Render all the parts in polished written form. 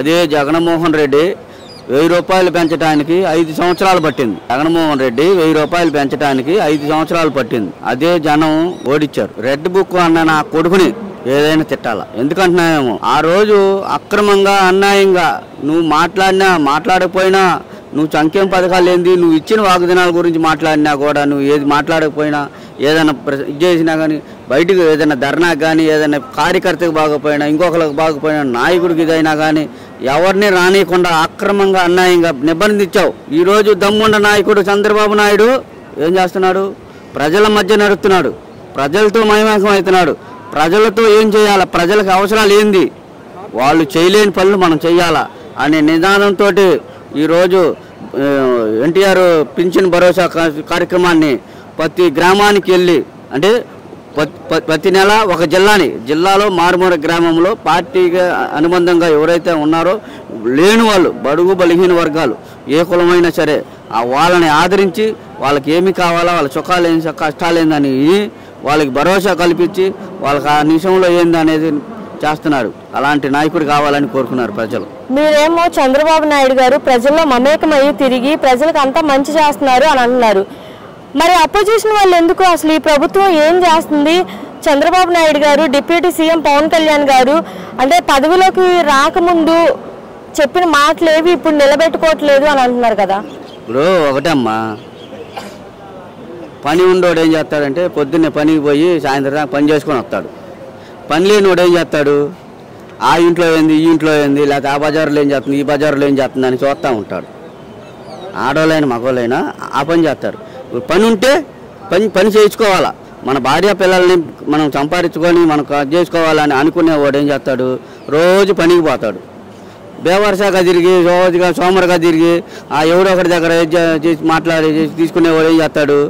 అదే జగన్మోహన్ రెడ్డి 1000 రూపాయలు పెంచడానికి 5 సంవత్సరాలు పట్టింది. జగన్మోహన్ రెడ్డి 1000 రూపాయలు పెంచడానికి 5 సంవత్సరాలు పట్టింది. అదే జనం ఓడిచ్చారు. రెడ్ బుక్ అన్న నా కొడుకుని ఏదైనా తిట్టాలా. ఎందుకంటున్నామేమో ఆ రోజు అక్రమంగా అన్యాయంగా నువ్వు మాట్లాడినా మాట్లాడకపోయినా, నువ్వు సంక్షేమ పథకాలు ఏంది, నువ్వు ఇచ్చిన వాగ్దానాల గురించి మాట్లాడినా కూడా, నువ్వు ఏది మాట్లాడకపోయినా, ఏదైనా ఇది చేసినా కానీ, బయటకు ఏదైనా ధర్నాకు కానీ, ఏదైనా కార్యకర్తకు బాగపోయినా, ఇంకొకరికి బాగపోయినా, నాయకుడికి ఇదైనా కానీ ఎవరిని రానియకుండా అక్రమంగా అన్యాయంగా నిబంధించావు. ఈరోజు దమ్ముండ నాయకుడు చంద్రబాబు నాయుడు ఏం చేస్తున్నాడు? ప్రజల మధ్య నడుస్తున్నాడు, ప్రజలతో మయమేకం అవుతున్నాడు. ప్రజలతో ఏం చేయాలా, ప్రజలకు అవసరాలు ఏంది, వాళ్ళు చేయలేని పనులు మనం చేయాలా అనే నిదానంతో ఈరోజు ఎన్టీఆర్ పింఛన్ భరోసా కార్యక్రమాన్ని ప్రతి గ్రామానికి వెళ్ళి, అంటే ప్రతి నెల ఒక జిల్లాలో మారుమూల గ్రామంలో పార్టీగా అనుబంధంగా ఎవరైతే ఉన్నారో లేని వాళ్ళు, బడుగు బలహీన వర్గాలు ఏ కులమైనా సరే వాళ్ళని ఆదరించి వాళ్ళకి ఏమి కావాలా, వాళ్ళ సుఖాలు ఏంటి కష్టాలు ఏందని వాళ్ళకి భరోసా కల్పించి వాళ్ళకి ఆ నిమిషంలో ఏంది అనేది చేస్తున్నారు. అలాంటి నాయకుడు కావాలని కోరుకున్నారు ప్రజలు. మీరేమో చంద్రబాబు నాయుడు గారు ప్రజల్లో మమేకమయ్యి తిరిగి ప్రజలకు అంతా మంచి చేస్తున్నారు అని అంటున్నారు. మరి అపోజిషన్ వాళ్ళు ఎందుకు అసలు ఈ ప్రభుత్వం ఏం చేస్తుంది? చంద్రబాబు నాయుడు గారు, డిప్యూటీ సీఎం పవన్ కళ్యాణ్ గారు అంటే పదవిలోకి రాకముందు చెప్పిన మాటలు ఏవి ఇప్పుడు నిలబెట్టుకోవట్లేదు అని అంటున్నారు కదా. ఇప్పుడు ఒకటమ్మా, పని ఉండోడు ఏం చేస్తాడంటే పొద్దున్నే పనికి పోయి సాయంత్రం దాకా పని చేసుకొని వస్తాడు. పని లేనివాడు ఏం చేస్తాడు? ఆ ఇంట్లో ఏంది, ఈ ఇంట్లో ఏంది, లేకపోతే ఆ బజార్లో ఏం చేస్తుంది, ఈ బజార్లో ఏం చేస్తుంది అని చూస్తూ ఉంటాడు. ఆడవాళ్ళైనా మగవాళ్ళైనా ఆ పని చేస్తారు. పని ఉంటే పని చేయించుకోవాలా. మన భార్య పిల్లల్ని మనం సంపాదించుకొని మనం చేసుకోవాలని అనుకునేవాడు ఏం చేస్తాడు? రోజు పనికి పోతాడు. బేవర్సాగా తిరిగి, రోజుగా సోమరుగా తిరిగి ఎవడో ఒకటి దగ్గర మాట్లాడి తీసుకునేవాడు ఏం చేస్తాడు?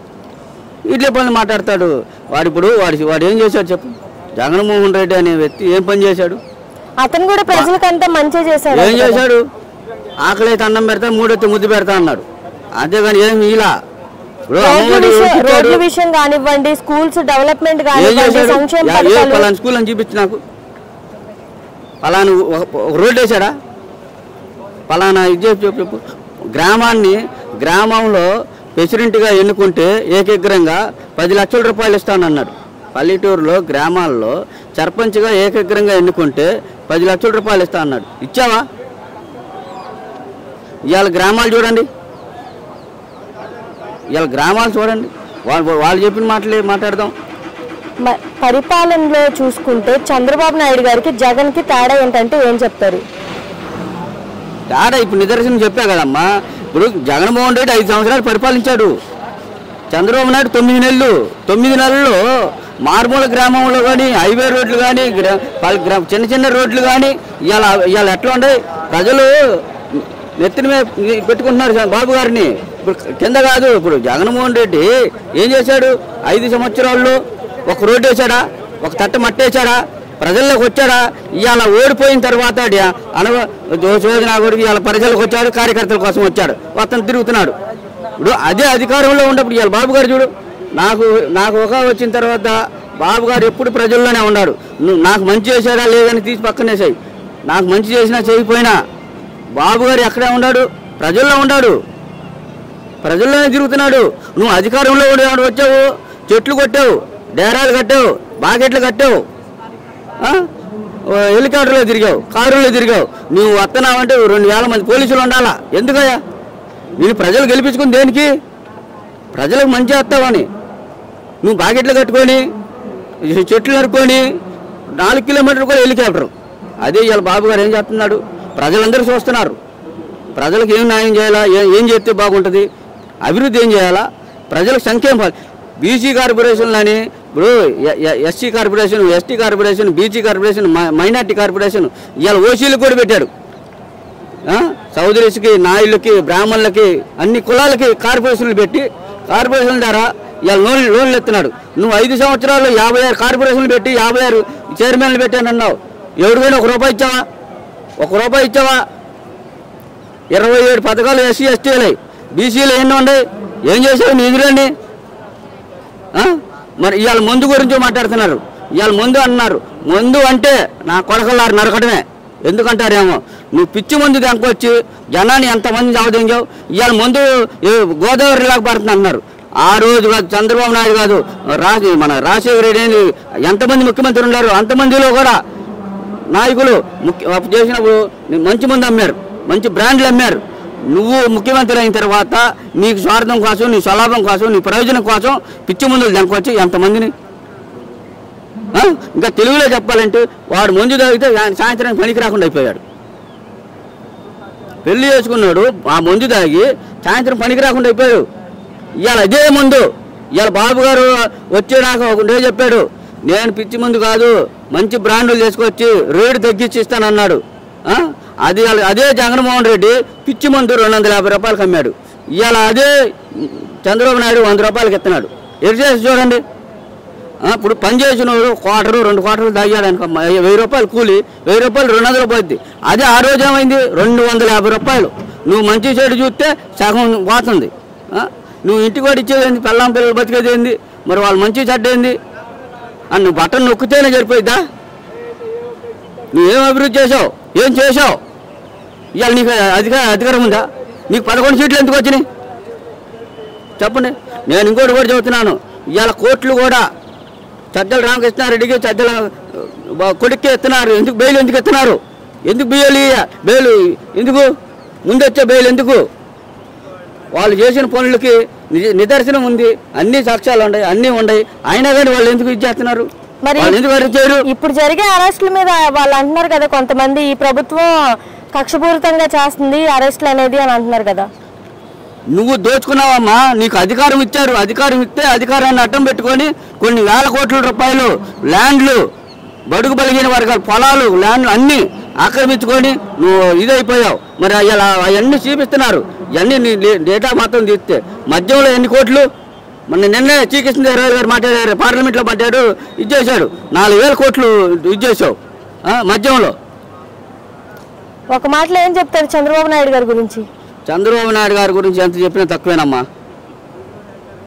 ఇట్లే పనులు మాట్లాడతాడు. వాడు ఏం చేశాడు చెప్పు? జగన్మోహన్ రెడ్డి అనే వ్యక్తి ఏం పని చేశాడు? అతను కూడా ప్రజలకంతా మంచి చేశాడు. ఏం చేశాడు? ఆకలి అయితే అన్నం పెడతా, మూడొత్తి ముద్దు పెడతా అన్నాడు. అంతేగాని ఏమి ఇలా రోడ్ల విషయం కానివ్వండి, స్కూల్స్ డెవలప్మెంట్ కానివ్వండి, సంక్షేమ పథకాలు. పలానా స్కూల్ అని చూపించి నాకు పలానా రోడ్డు వేసాడా? పలానా ఇది చెప్పు. గ్రామంలో ప్రెసిడెంట్గా ఎన్నుకుంటే ఏకగ్రంగా 10 లక్షల రూపాయలు ఇస్తానన్నాడు. పల్లెటూరులో గ్రామాల్లో సర్పంచ్గా ఏకగ్రంగా ఎన్నుకుంటే 10 లక్షల రూపాయలు ఇస్తా అన్నాడు. ఇచ్చావా? ఇవాళ గ్రామాలు చూడండి, వాళ్ళు చెప్పిన మాటలే మాట్లాడదాం. పరిపాలనలో చూసుకుంటే చంద్రబాబు నాయుడు గారికి జగన్కి తేడా ఏంటంటే ఏం చెప్తారు? తేడా ఇప్పుడు నిదర్శనం చెప్పా కదమ్మా. ఇప్పుడు జగన్మోహన్ రెడ్డి 5 సంవత్సరాలు పరిపాలించాడు. చంద్రబాబు నాయుడు 9 నెలలు. 9 నెలల్లో మారుమూల గ్రామంలో కానీ, హైవే రోడ్లు కానీ, చిన్న చిన్న రోడ్లు కానీ ఇవాళ ఎట్లా ఉన్నాయి? ప్రజలు నెత్తిన మీద పెట్టుకుంటున్నారు బాబు గారిని. ఇప్పుడు కింద కాదు. ఇప్పుడు జగన్మోహన్ రెడ్డి ఏం చేశాడు? 5 సంవత్సరాల్లో ఒక రోడ్డు వేసాడా? ఒక తట్ట మట్టేశాడా? ప్రజల్లోకి వచ్చాడా? ఇవాళ ఓడిపోయిన తర్వాత శోధనాగుడికి ఇవాళ ప్రజలకు వచ్చాడు, కార్యకర్తల కోసం వచ్చాడు, అతను తిరుగుతున్నాడు. ఇప్పుడు అదే అధికారంలో ఉన్నప్పుడు ఇవాళ బాబు గారు చూడు, నాకు ఒక వచ్చిన తర్వాత బాబు గారు ఎప్పుడు ప్రజల్లోనే ఉన్నాడు. నాకు మంచి చేశాడా లేదని తీసి పక్కనేసాయి. నాకు మంచి చేసినా చేయకపోయినా బాబు గారు ఎక్కడే ఉన్నాడు? ప్రజల్లో ఉన్నాడు, ప్రజల్లోనే తిరుగుతున్నాడు. నువ్వు అధికారంలో వచ్చావు, చెట్లు కొట్టావు, డేరాలు కట్టావు, బాకెట్లు కట్టావు, హెలికాప్టర్లో తిరిగావు, కారులో తిరిగావు. నువ్వు వస్తున్నావంటే 2000 మంది పోలీసులు ఉండాలా? ఎందుకయ్యా? నేను ప్రజలు గెలిపించుకుని దేనికి? ప్రజలకు మంచి వస్తావని. నువ్వు బాకెట్లు కట్టుకొని, చెట్లు నరుక్కొని 4 కిలోమీటర్లు కూడా హెలికాప్టర్. అదే ఇవాళ బాబు గారు ఏం చేస్తున్నాడు? ప్రజలందరూ చూస్తున్నారు. ప్రజలకు ఏం న్యాయం చేయాలా, ఏం చేస్తే బాగుంటుంది, అభివృద్ధి ఏం చేయాలా, ప్రజలకు సంక్షేమ బీసీ కార్పొరేషన్లు అని, ఇప్పుడు SC corporation, ST corporation, BC corporation, minority corporation, ఇవాళ ఓసీలకు కూడా పెట్టాడు. చౌదరీస్కి, నాయుళ్ళకి, బ్రాహ్మణులకి, అన్ని కులాలకి కార్పొరేషన్లు పెట్టి కార్పొరేషన్ల ద్వారా ఇవాళ లోన్లు ఎత్తున్నాడు. నువ్వు 5 సంవత్సరాల్లో 56 కార్పొరేషన్లు పెట్టి 56 చైర్మన్లు పెట్టానన్నావు. ఎవరికైనా ₹1 ఇచ్చావా? ₹1 ఇచ్చావా? 27 పథకాలు ఎస్సీ ఎస్టీలు, బీసీలు ఎన్ని ఉన్నాయి? ఏం చేశావు నిధులన్నీ? మరి ఇవాళ మందు గురించి మాట్లాడుతున్నారు. ఇవాళ మందు అన్నారు. మందు అంటే నా కొడకలారు నరకడమే. ఎందుకంటారేమో నువ్వు పిచ్చి మందు దానికొచ్చి జనాన్ని ఎంతమంది అవదించావు. ఇవాళ ముందు గోదావరి లాగా పడుతుంది అన్నారు. ఆ రోజు కాదు చంద్రబాబు నాయుడు కాదు మన రాజశేఖర రెడ్డి ఎంతమంది ముఖ్యమంత్రి ఉన్నారు అంతమందిలో కూడా నాయకులు చేసినప్పుడు మంచి మంది అమ్మారు, మంచి బ్రాండ్లు అమ్మారు. నువ్వు ముఖ్యమంత్రి అయిన తర్వాత నీకు స్వార్థం కోసం, నీ స్వలాభం కోసం, నీ ప్రయోజనం కోసం పిచ్చి మందులు దానికొచ్చి ఎంతమందిని. ఇంకా తెలుగులో చెప్పాలంటే వాడు మందు తాగితే సాయంత్రం పనికి రాకుండా అయిపోయాడు. పెళ్లి చేసుకున్నాడు, ఆ మందు తాగి సాయంత్రం పనికి రాకుండా అయిపోయాడు. ఇవాళ అదే ముందు ఇవాళ బాబు గారు వచ్చేదాకా ఒకటే చెప్పాడు, నేను పిచ్చి ముందు కాదు మంచి బ్రాండ్లు తీసుకొచ్చి రేటు తగ్గించి ఇస్తానన్నాడు. అదే జగన్మోహన్ రెడ్డి పిచ్చి మందు 250 రూపాయలకు అమ్మాడు. ఇవాళ అదే చంద్రబాబు నాయుడు 100 రూపాయలకి ఇస్తున్నాడు. ఎటు చేసి చూడండి. ఇప్పుడు పని చేసిన క్వార్టరు 2 క్వార్టర్లు తాగాడు అనుకో 1000 రూపాయలు కూలి, 1000 రూపాయలు 200 పోద్ది. అదే ఆ రోజు ఏమైంది 250 రూపాయలు. నువ్వు మంచి చెడు చూస్తే సగం పోతుంది. నువ్వు ఇంటికి కూడా ఇచ్చేది ఏంది, పిల్లం పిల్లలు బతికేది ఏంది, మరి వాళ్ళు మంచి చెడ్డ ఏంది అని నువ్వు బట్టలు నొక్కితేనే సరిపోయిద్దా? నువ్వేం అభివృద్ధి చేసావు, ఏం చేసావు? ఇవాళ నీకు అధికారం ఉందా? నీకు 11 సీట్లు ఎందుకు వచ్చినాయి చెప్పండి. నేను ఇంకోటి కూడా చెబుతున్నాను, ఇవాళ కోర్టులు కూడా సజ్జల రామకృష్ణారెడ్డికి సజ్జల కొడుక్కి ఇస్తున్నారు. ఎందుకు బెయిల్ ఎందుకు ఇస్తున్నారు? ఎందుకు బెయిల్ ఎందుకు ముందు వచ్చే బెయిల్ ఎందుకు? వాళ్ళు చేసిన పనులకి నిదర్శనం ఉంది, అన్ని సాక్ష్యాలు ఉన్నాయి, అన్నీ ఉన్నాయి. అయినా కానీ వాళ్ళు ఎందుకు ఇచ్చేస్తున్నారు? మరి ఇప్పుడు జరిగే అరెస్టుల మీద వాళ్ళు అంటున్నారు కదా కొంతమంది, ఈ ప్రభుత్వం కక్షపూరితంగా చేస్తుంది అరెస్టులు అనేది అని అంటున్నారు కదా. నువ్వు దోచుకున్నావమ్మా, నీకు అధికారం ఇచ్చారు, అధికారం ఇస్తే అధికారాన్ని అడ్డం పెట్టుకొని కొన్ని వేల కోట్ల రూపాయలు ల్యాండ్లు, బడుగు బలిగిన వర్గాల పొలాలు, ల్యాండ్లు అన్నీ ఆక్రమించుకొని నువ్వు ఇదైపోయావు. మరి అలా అవన్నీ చూపిస్తున్నారు. ఇవన్నీ నీ డేటా మొత్తం తీస్తే మద్యంలో ఎన్ని కోట్లు? నిన్నే శ్రీకృష్ణదేవరాయలు గారు మాట్లాడారు, పార్లమెంట్లో మాట్లాడాడు, ఇచ్చేసాడు 4000 కోట్లు ఇచ్చేసావు మద్యంలో. ఒక మాటలో ఏం చెప్తారు చంద్రబాబు నాయుడు గారి గురించి? చంద్రబాబు నాయుడు గారి గురించి ఎంత చెప్పినా తక్కువేనమ్మా.